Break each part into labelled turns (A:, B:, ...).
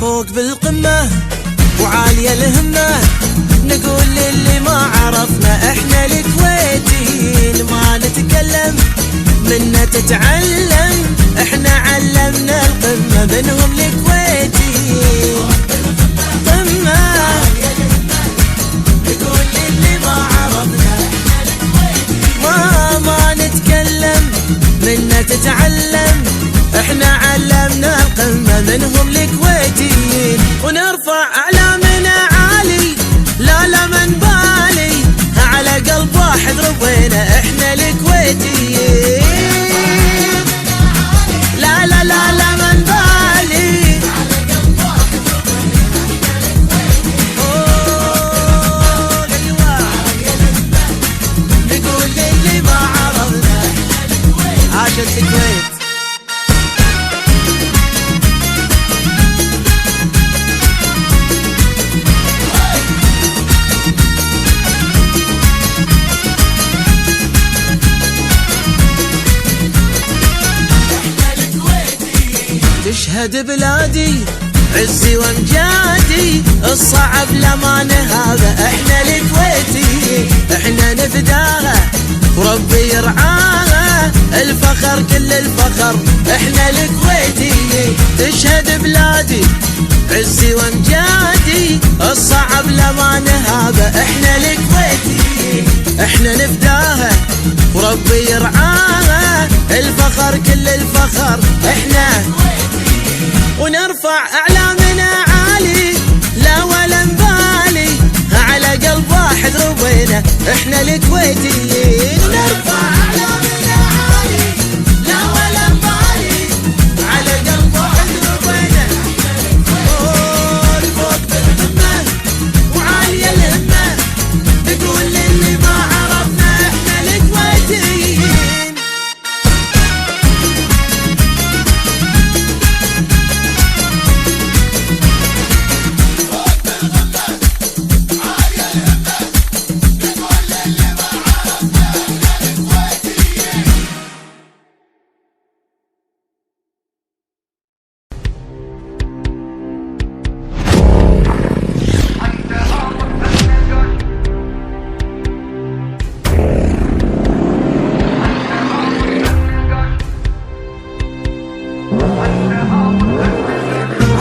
A: فوق بالقمة وعالية الهمة، نقول للي ما عرفنا احنا الكويتيين، ما نتكلم منا تتعلم، احنا علمنا القمة منهم الكويتيين. قمة نقول للي ما عرفنا ما نتكلم منا تتعلم، احنا علمنا القمة منهم الكويتيين، ونرفع اعلامنا عالي لا من بالي، على قلب واحد رضينا احنا الكويتيين، لا من بالي. نقول للي ما عرفنا عاشت الكويت. تشهد بلادي عزي وامجادي، الصعب لما نهابه احنا الكويتي، احنا نفداها وربي يرعاها، الفخر كل الفخر احنا الكويتي. تشهد بلادي عزي وامجادي، الصعب لما نهابه احنا الكويتي، احنا نفداها وربي يرعاها، الفخر كل الفخر احنا، ونرفع اعلامنا عالي لا ولا نبالي، على قلب واحد رضينا احنا الكويتيين. نرفع اعلامنا عالي لا ولا نبالي، على قلب واحد رضينا، فوق بالهمة وعالية الهمة، نقول للي ما عرفنا احنا الكويتيين.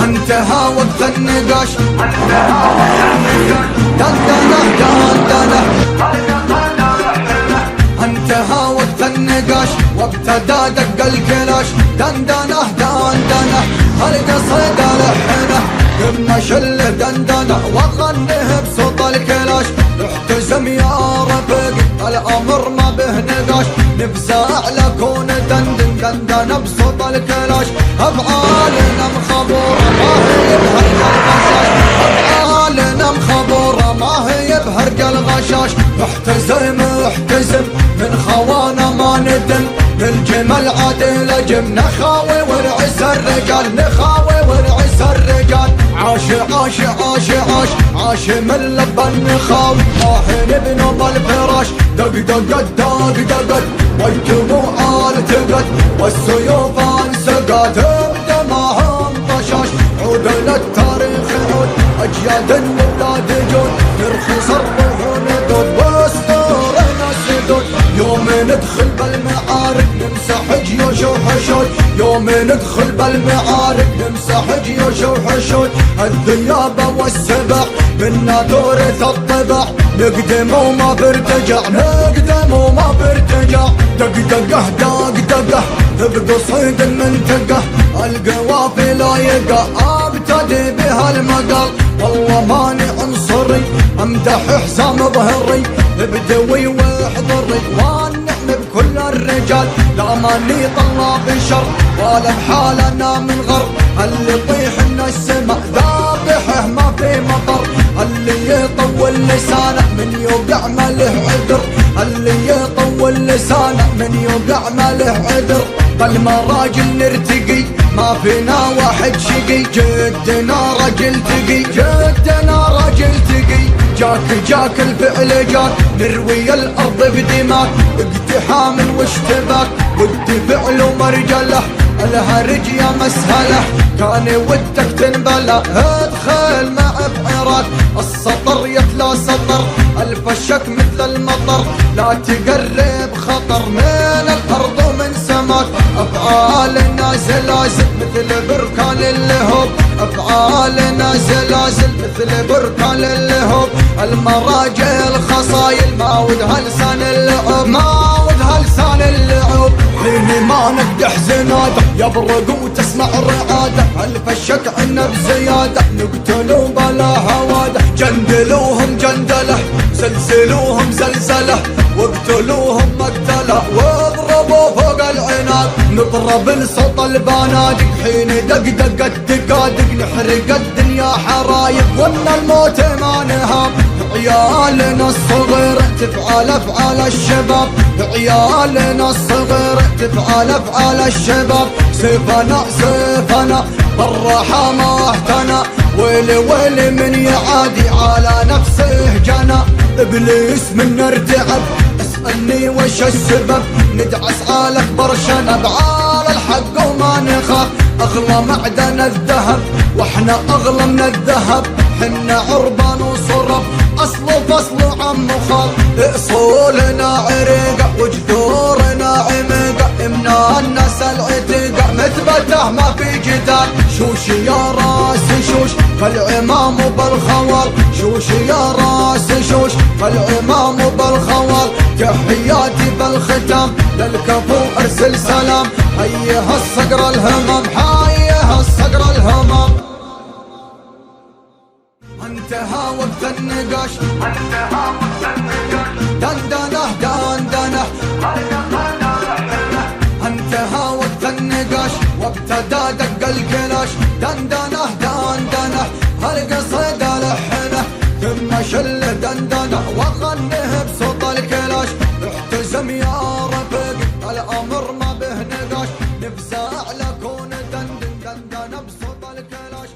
B: انتهى وقت النقاش، انتهى وقت النقاش وابتدى دق الكلاش، دندنه القصيد لحنه، قمنا شله دندنه وغنه بصوت الكلاش، احتزم يا رفيق الامر ما به نقاش، نفزع لكون دندنه بصوت الكلاش، افعالنا مخبوره ما هي بهرق الغشاش، افعالنا مخبوره ما هي بهرق الغشاش، محتزم من خوانا ما ندم، الجمل عدل جم نخاوي ورعس الرجال، نخاوي ورعس الرجال، عاش من لبن نخاوي، طاحن بنوب الفراش، دقدقت والدموع التقت والسيوف انسقت بدماهم طشاش، عودنا التاريخ عود اجياد الولاد جود، نرخص الرهون دود واسطورنا سدود، يوم ندخل بالمعارك نمسح جيوش وحشود، يوم ندخل بالمعارك نمسح جيوش وحشود، الذيابة والسبع منا تورث الطبع، نقدم وما برتجع، دقدقه بقصيد المنطقة، القوافي لا يقع ابتدي بها المقال، والله ماني عنصري امدح حسام ظهري، بدوي واحضري والنعم بكل الرجال، لا ماني طلاب شر ولا بحالنا من غر، اللي يطيح لنا السماء ذابحه ما في مطر، اللي يطول لسانه من يوقع ما له عذر، اللي يطول لسانه من يوقع ما له عذر، بالمراجل نرتقي ما فينا واحد شقي، جدنا رجل تقي، جاك الفعل جاك، نروي الارض بدماك، اقتحام واشتباك، ود فعل ومرجله، الهرج يا مسهله كان ودك تنبلى ادخل مع بعراك السطر يتلى سطر الفشك مثل المطر لا تقرب خطر من الارض ومن سماك افعالنا زلازل مثل بركان اللهوب افعالنا زلازل مثل بركان اللهوب المراجع الخصايل ما ودها لسان اللعب ما ودها لسان اللعب حين ما نقدح زناده يبرق وتسمع رعاده الفشك عنا بزياده نقتلوا بلا هواده جندلوهم جندله زلزلوهم زلزله واقتلوهم مقتله واضربوا فوق العناد نضرب لصوت البنادق حين دق الدقادق نحرق الدنيا حرايق وان الموت ما نهاب عيالنا الصغير تفعل افعال الشباب عيالنا الصغير تفعل افعال الشباب سيفنا بالراحة ما اهتنى ويلي ويلي من يعادي على نفسه جنى ابليس من ارتعب اسألني وش السبب ندعس على اكبر شنب على الحق وما نخاف اغلى معدن الذهب واحنا اغلى من الذهب حنا عربان وصرب اصل فصل عم خال اصولنا عريقة وجذورنا عميقة امنا الناس العتيقة مثبته ما في جدال شوش يا راس شوش فالعمام بالخوال شوش يا راس شوش فالعمام بالخوال تحياتي بالختام للكفو ارسل سلام حيها الصقر الهمم حيها الصقر الهمم انتهى وقت النقاش انتهى وقت النقاش دندنه دندنه انتهى وقت النقاش وابتدى دق الكلاش دندنه دندنه هالقصيد لحنه ثم شل دندنه وغنه بصوت الكلاش احتزم يا رفيق الامر ما به نقاش نفزع لكون دندنه بصوت الكلاش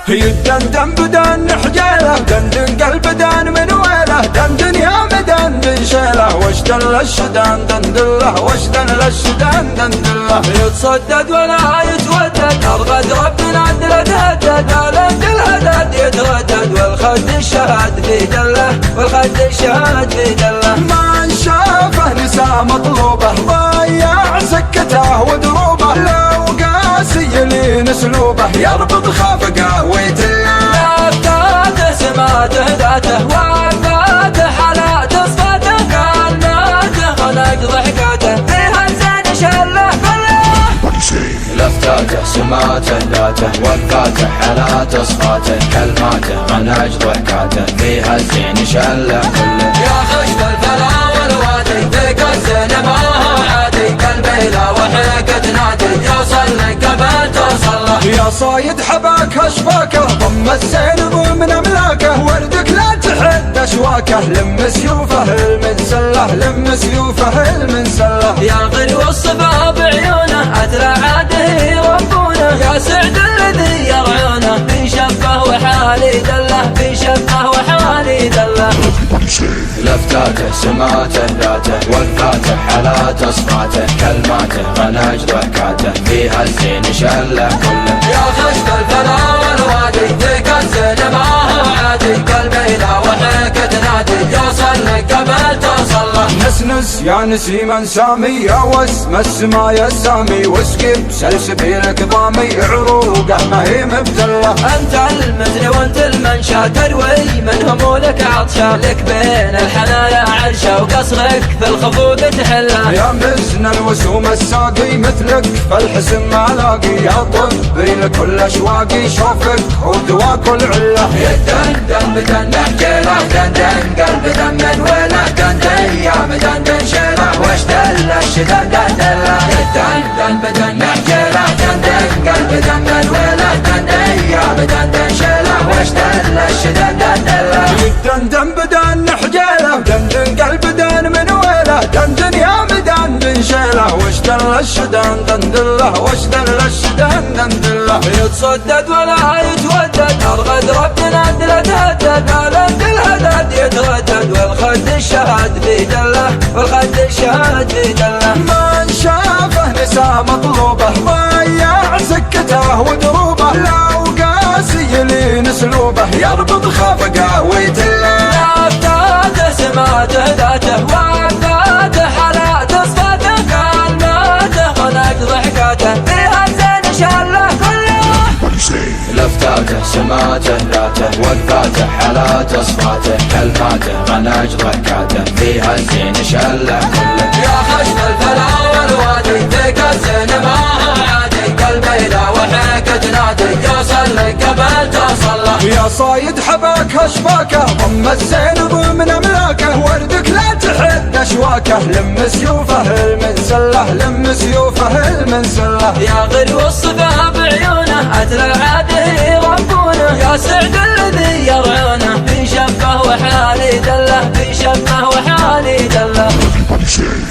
C: هي الدندن بدن حجيله دندن قلب دان من ويله دندن يا مدن من شيله وش دل الشدان دندله وش دل الشدان دندله يتصدد ولا يتودد ارغد ربنا عدل تهدد الند الهدد يتردد والخد الشهد في دله والخد الشهد في دله ما شافه نساء مطلوبه ضيع سكته ودروبه لو قاسي لين اسلوبه يربط خافقه ويتله ذاته سماته ذاته وعفاته حالاته صفاته كاناته خلق ضحكاته فيها الزين شله كله لفتاته سماته ذاته وفاته حالاته صفاته كلماته غنج ضحكاته فيها الزين شله كله يا خشب الفلا والوادي ذيك الزين ما هو عادي قلبي لا وحركة نادي يوصل لك قبل توصل له يا صايد حباك اشفاكه ضم الزين من املاكه وردك لا تحد اشواكه لم سيوفه المنسله لم سيوفه المنسله يا غلو الصفا بعيونه اترى عاده ربونه يا سعد الذي يرعونه في شفه وحالي دله في شفه وحالي دله لفتاته سماته ذاته وفاته حالاته صفاته كلماته غنج ضحكاته فيها الزين شله كله يا خشب الفلا والوادي ذيك الزين ما هو عادي قلبي لا وحركة نادي يوصل لك قبل توصل له نسنس يا نسيما سامي يا وسم السما يا سامي واسقي بسلسبيلك ضامي عروقه ما هي مبتله انت المزن وانت المنشا تروي من همولك عطشا لك بين الحنايا عرشا وقصرك في الخفوق تحله يا مزن الوسوم الساقي مثلك فالحسن ما لاقي يا طبي لكل اشواقي شوفك ودوا كل عله يدندن بدن حجيله دندن قلب دم من ويله دندن يا مدندن شيله وش دل الشدن دندله يدندن بدن حجيله دندن قلب دم من ويله دندن يا مدندن شيله وش دل الشدن دندله يدندن بدن حجيله دندن قلب دم من ويله دندن يا مدندن شيله وش دل الشدن دندله وش دل الشدن دندله يتصدد ولا يتودد ارغد ربنا عدل تهدد الند الهدد يتردد والخد الشهد في دله والخد الشهد في دله ما النساء مطلوبه، ضيع سكته ودروبه، لو قاسي لين اسلوبه يربط خفقه ويتله.
D: عبداته سماته ذاته وعبداته حالاته صفاته، كلماته خلق ضحكاته فيها الزين شاله كله.
C: لفتاته سماته ذاته وقفاته حالاته صفاته، كلماته غنج ضحكاته فيها الزين شله كله.
D: يا خشم الفلا والوادي فيك الزين ما هو عادي، قلبي لا وحيك تنادي يوصل لك قبل توصل له.
C: يا صايد حباك اشباكه ضم الزين ضمن املاكه، وردك لا تحد اشواكه، لم سيوفه المنسله لم سيوفه المنسله.
D: يا غلو الصفا بعيونه اترى عاده يربونه، يا سعد الذي يرعونه في شفه وحالي دله، في شفه وحالي دله.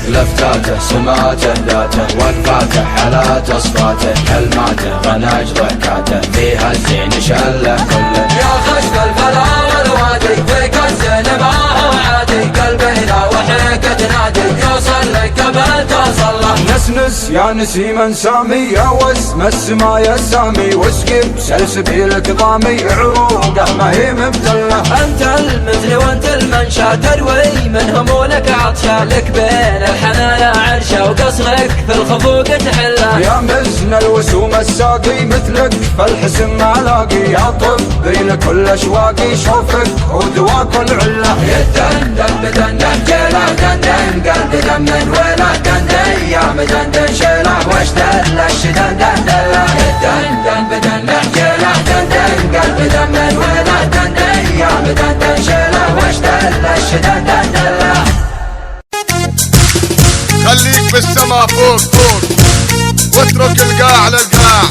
C: لفتاته سماته ذاته وقفاته حالاته صفاته، كلماته غنج ضحكاته فيها الزين شله كله.
D: يا خشم الفلا والوادي فيك الزين ما هو عادي، قلبي لا وحيك تنادي يوصل لك قبل توصل له.
C: نسنس يا نسيم سامي يا وسم السما يا سامي، واسقب سلسبيلك ضامي عروقه ما هي مبتله.
D: انت المثل وانت المنشا تروي من همولك عطشا، لك بين الحنايا عرشا وقصرك في الخفوق تحله.
C: يا مزن الوسوم الساقي مثلك فالحسن ما لاقي، يا طبي لكل اشواقي شوفك ودواك العله.
D: يدندن بدندن جيله دندن قلبي دمن ويله دندن يا مدندن شيله واشتل الشدندن دله. يدندن بدندن جيله دندن قلبي دمن ويله دندن يا مدندن شيله واشتل الشدندن دله.
E: خليك بالسما فوق فوق واترك القاع للقاع،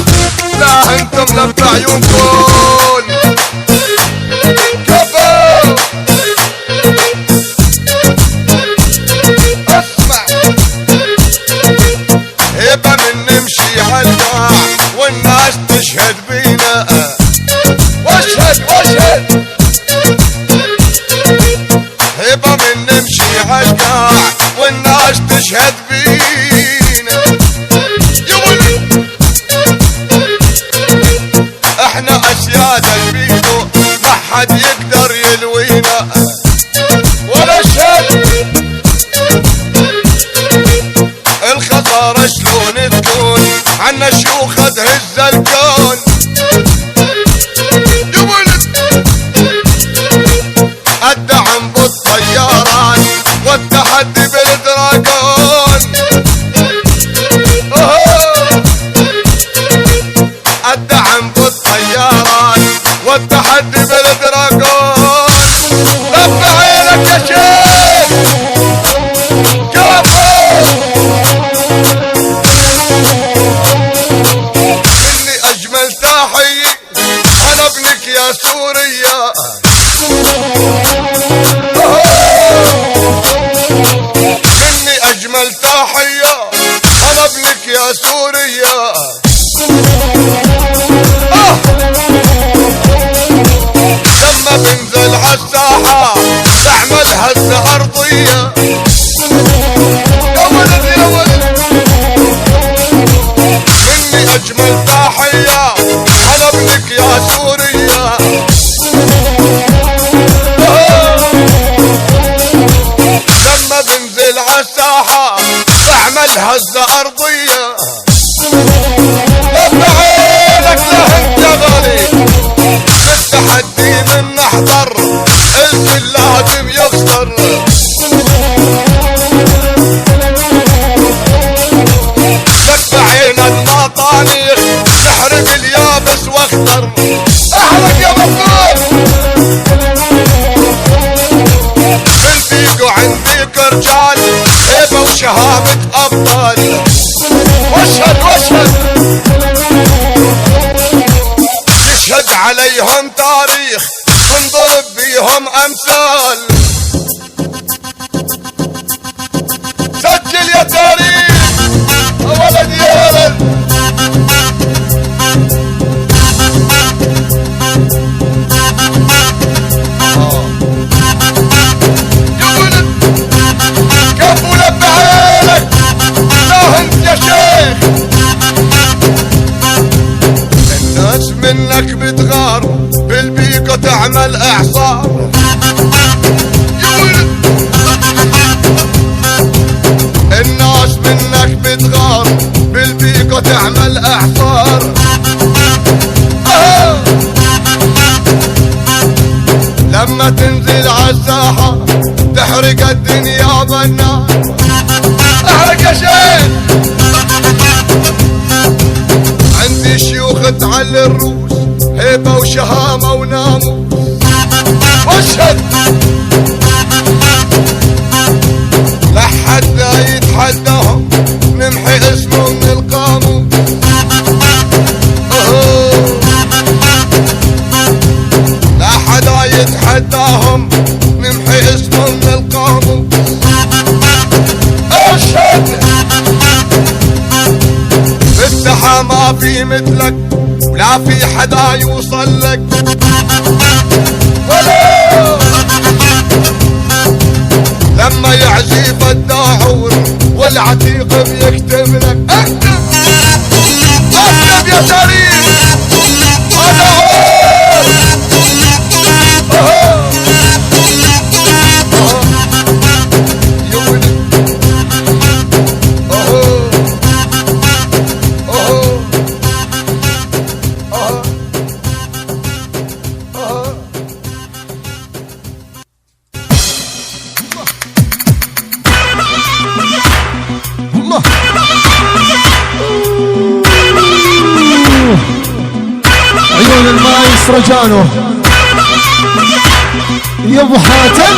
E: لا انتم لا بعيونكم كفو. اسمع هبه من نمشي هالقاع والناس تشهد بينا، واشهد واشهد. هبه من نمشي هالقاع والناس تشهد بينا، يا ولد احنا اسياد البيدو ما حد يقدر يلوينا، ولا شك الخسارة شلون تكون عنا شيوخ تهز الكون. يا ولد الدعم بالطيارات والتحدي بالدراجون، الدعم بالطيارات والتحدي بالدراجون. لف عينك يا شيخ كفو. مني اجمل تحية انا ابنك يا سوريا، مني اجمل تحية انا ابنك يا سوريا. لما بنزل عالساحة تعمل هزة ارضية، يا ولد يا ولد مني اجمل تحية انا ابنك يا سوريا. لما بنزل عالساحة تعمل هزة ارضية، لف عينك لهن يا غالي بالتحدي من نحضر الكل لازم يخسر. لف عين المطانيخ تحرق اليابس واخضر، احرق يا مفروض. عنديك وعنديك رجال هيبة وشهامة ابطال، واشهد واشهد يشهد عليهم تاريخ تنضرب بيهم امثال. سجل يا تاريخ يا ولد يا ولد. يا ولد كفو لف عينك لا انت تعمل اعصار. لما تنزل عالساحة تحرق الدنيا بالنار. احرق يا شيخ. عندي شيوخ تعلي الروس هيبة وشهامة وناموس. واشهد لا حد يتحداهم نمحي اسمه من القاموس. لا حدا يتحداهم نمحي اسمه من القاموس. اشهد بالساحة ما في مثلك ولا في حدا يوصل لك. لما يعزف الداعور والعتيق بيكتب لك. اكتب اكتب يا تاريخ. انا
B: عيون المايس رجانو يا ابو حاتم.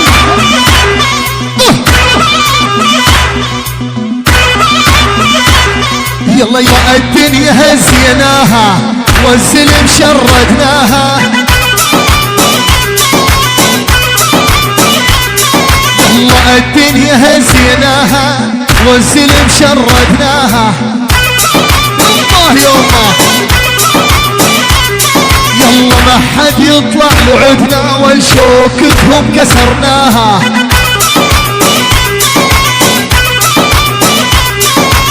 B: يلا يا الدنيا هزيناها والزلم شردناها. يلا الدنيا هزيناها والزلم شردناها. الله يومه يلا ما حد يطلع لعبنا والشوكتهم كسرناها.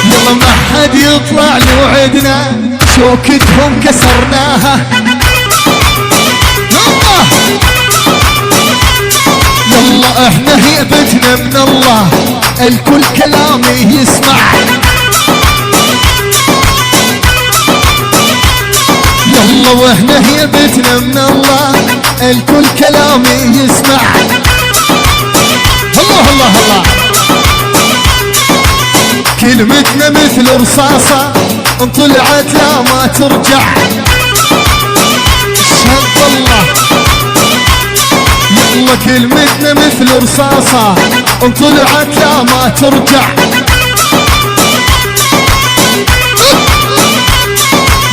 B: يلا ما حد يطلع لوعدنا شوكتهم كسرناها. يلا احنا هيبتنا من الله الكل كلامي يسمع. يلا واحنا هيبتنا من الله الكل كلامي يسمع. الله الله الله. كلمتنا مثل رصاصة ان طلعت لا ما ترجع. شهد الله. يلا كلمتنا مثل رصاصة ان طلعت لا ما ترجع.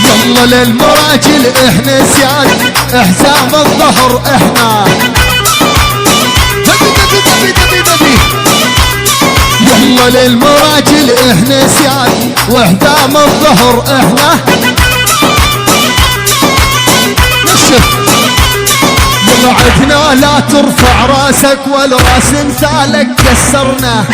B: يلا للمراجل احنا سياد احزام الظهر احنا. يلا للمراجل احنا سياد واحزام الظهر احنا. نشف. يلا عدنا لا ترفع راسك والراس مثالك كسرنا.